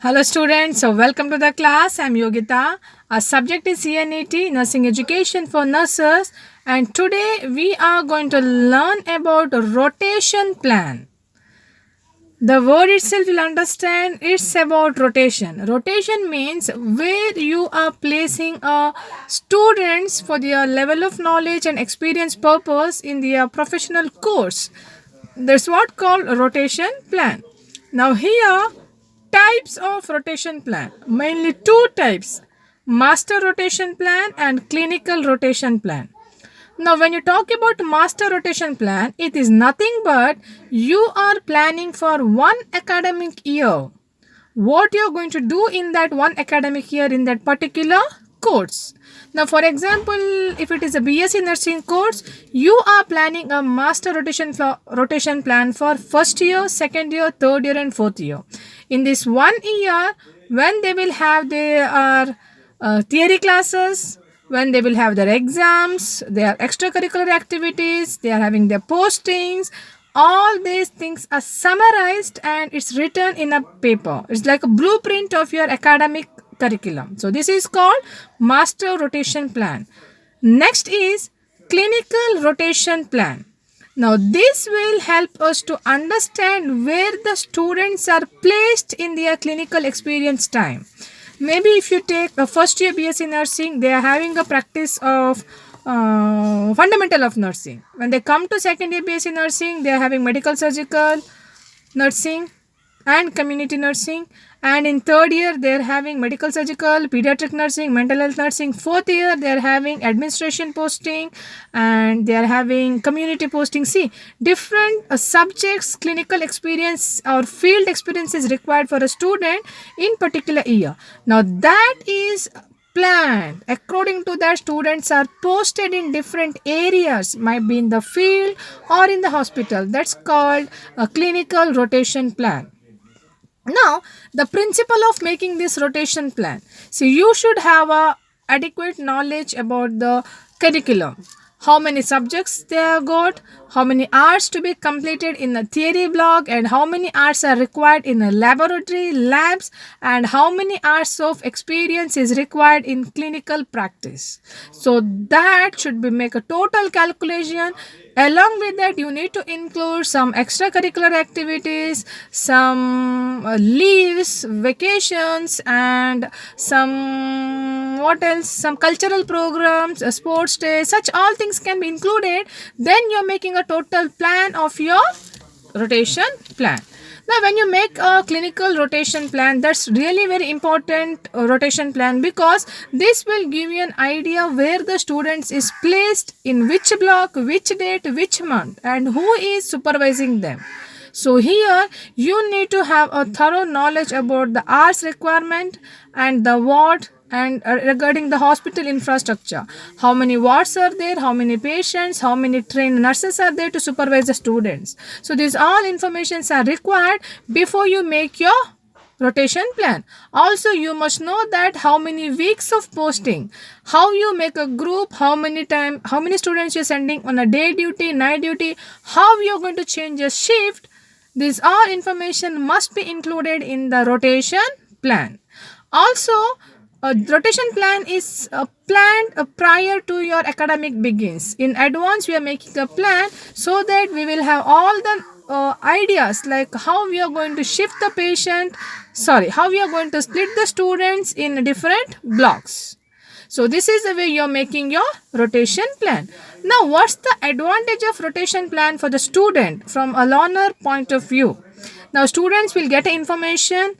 Hello students, so welcome to the class. I'm Yogita. Our subject is CNET, Nursing Education for Nurses, and today we are going to learn about rotation plan. The word itself will understand it's about rotation. Rotation means where you are placing students for their level of knowledge and experience purpose in their professional course. That's what called rotation plan. Now here types of rotation plan, mainly two types: master rotation plan and clinical rotation plan. Now when you talk about master rotation plan, it is nothing but you are planning for one academic year what you're going to do in that one academic year in that particular course. Now, for example, if it is a BSc nursing course, you are planning a master rotation plan for first year, second year, third year, and fourth year. In this one year, when they will have their theory classes, when they will have their exams, their extracurricular activities, they are having their postings, all these things are summarized and it's written in a paper. It's like a blueprint of your academic curriculum. So this is called master rotation plan. Next is clinical rotation plan. Now this will help us to understand where the students are placed in their clinical experience time. Maybe if you take a first year BSc nursing, they are having a practice of fundamental of nursing. When they come to second year BSc nursing, they are having medical surgical nursing and community nursing, and in third year they are having medical surgical, pediatric nursing, mental health nursing. Fourth year they are having administration posting and they are having community posting. See, different subjects, clinical experience or field experience is required for a student in particular year. Now that is planned according to that. Students are posted in different areas, might be in the field or in the hospital. That's called a clinical rotation plan. Now, the principle of making this rotation plan. So, you should have a adequate knowledge about the curriculum. How many subjects they have got, how many hours to be completed in a theory block, and how many hours are required in a laboratory, labs, and how many hours of experience is required in clinical practice. So that should be make a total calculation. Along with that, you need to include some extracurricular activities, some leaves, vacations, and some what else? Some cultural programs, sports days. Such all things can be included. Then you're making a total plan of your rotation plan. Now, when you make a clinical rotation plan, that's really very important rotation plan, because this will give you an idea where the students is placed in which block, which date, which month, and who is supervising them. So here you need to have a thorough knowledge about the hours requirement and the ward, and regarding the hospital infrastructure, how many wards are there, how many patients, how many trained nurses are there to supervise the students. So these all informations are required before you make your rotation plan. Also, you must know that how many weeks of posting, how you make a group, how many students you're sending on a day duty, night duty, how you're going to change your shift. This all information must be included in the rotation plan. Also, a rotation plan is planned prior to your academic begins. In advance, we are making a plan so that we will have all the ideas, like how we are going to shift the how we are going to split the students in different blocks. So this is the way you're making your rotation plan. Now, what's the advantage of rotation plan for the student from a learner point of view? Now, students will get information.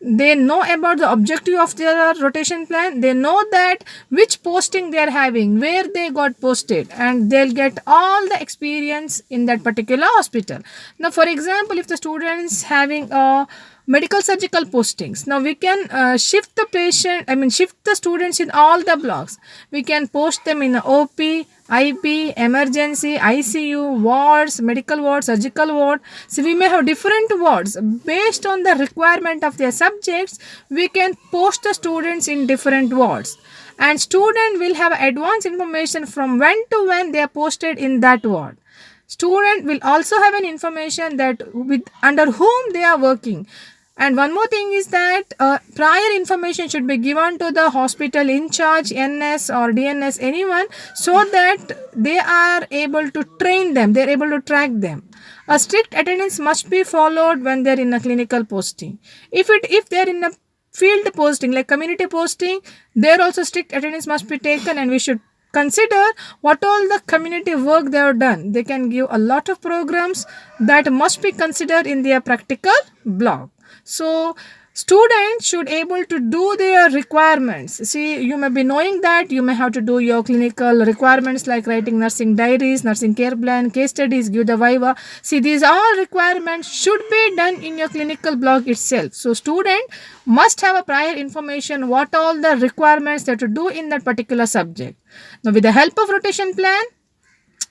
They know about the objective of their rotation plan. They know that which posting they are having, where they got posted, and they'll get all the experience in that particular hospital. Now, for example, if the student is having a medical surgical postings, now we can shift the students in all the blocks. We can post them in OP, IP, emergency, ICU, wards, medical ward, surgical ward. So we may have different wards. Based on the requirement of their subjects, we can post the students in different wards. And student will have advanced information from when to when they are posted in that ward. Student will also have an information that with under whom they are working. And one more thing is that prior information should be given to the hospital in charge, NS or DNS, anyone, so that they are able to train them, they are able to track them. A strict attendance must be followed when they are in a clinical posting. If they are in a field posting like community posting, there also strict attendance must be taken, and we should consider what all the community work they have done. They can give a lot of programs that must be considered in their practical block. So students should able to do their requirements. See, you may be knowing that you may have to do your clinical requirements like writing nursing diaries, nursing care plan, case studies, give the viva. See, these all requirements should be done in your clinical block itself. So student must have a prior information what all the requirements that to do in that particular subject. Now with the help of rotation plan,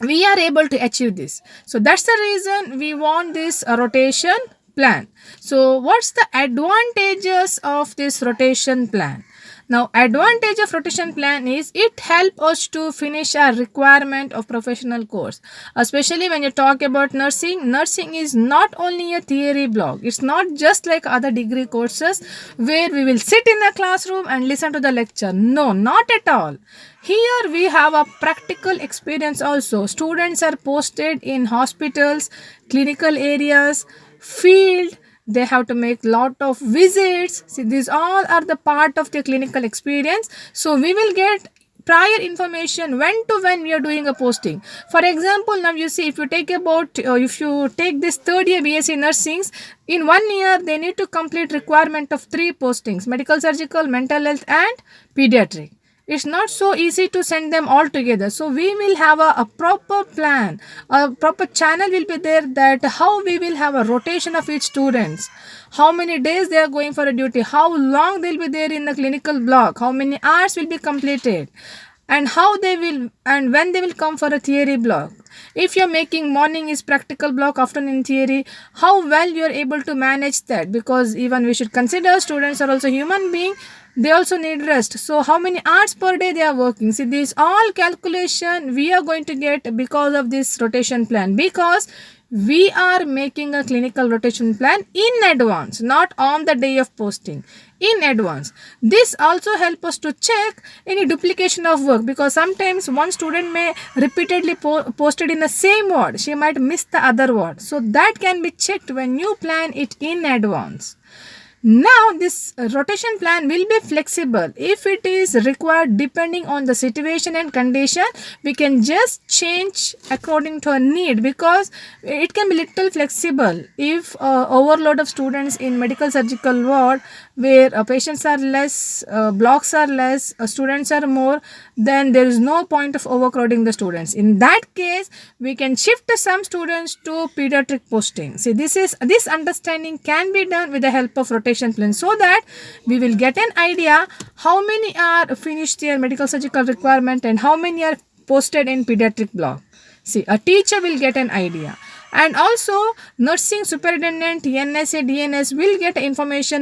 we are able to achieve this. So that's the reason we want this rotation plan. So what's the advantages of this rotation plan? Now advantage of rotation plan is it helps us to finish our requirement of professional course. Especially when you talk about nursing, nursing is not only a theory block. It's not just like other degree courses where we will sit in the classroom and listen to the lecture. No, not at all. Here we have a practical experience also. Students are posted in hospitals, clinical areas, field. They have to make lot of visits. See, these all are the part of the clinical experience. So we will get prior information when to when we are doing a posting. For example, now you see, if you take this third year BSc nursing, in 1 year they need to complete requirement of 3 postings: medical, surgical, mental health and pediatric. It's not so easy to send them all together. So we will have a proper plan, a proper channel will be there, that how we will have a rotation of each students, how many days they are going for a duty, how long they will be there in the clinical block, how many hours will be completed, and how they will and when they will come for a theory block. If you're making morning is practical block, afternoon theory, how well you're able to manage that, because even we should consider students are also human being, they also need rest. So how many hours per day they are working? See, this all calculation we are going to get because of this rotation plan, because we are making a clinical rotation plan in advance, not on the day of posting, in advance. This also help us to check any duplication of work, because sometimes one student may repeatedly posted in the same ward, she might miss the other ward. So that can be checked when you plan it in advance. Now this rotation plan will be flexible. If it is required depending on the situation and condition, we can just change according to a need, because it can be little flexible. If overload of students in medical surgical ward where patients are less, blocks are less, students are more, then there is no point of overcrowding the students. In that case, we can shift some students to pediatric posting. See, this understanding can be done with the help of rotation plan, so that we will get an idea how many are finished their medical surgical requirement and how many are posted in pediatric block. See, a teacher will get an idea, and also nursing superintendent, NSA, DNS will get information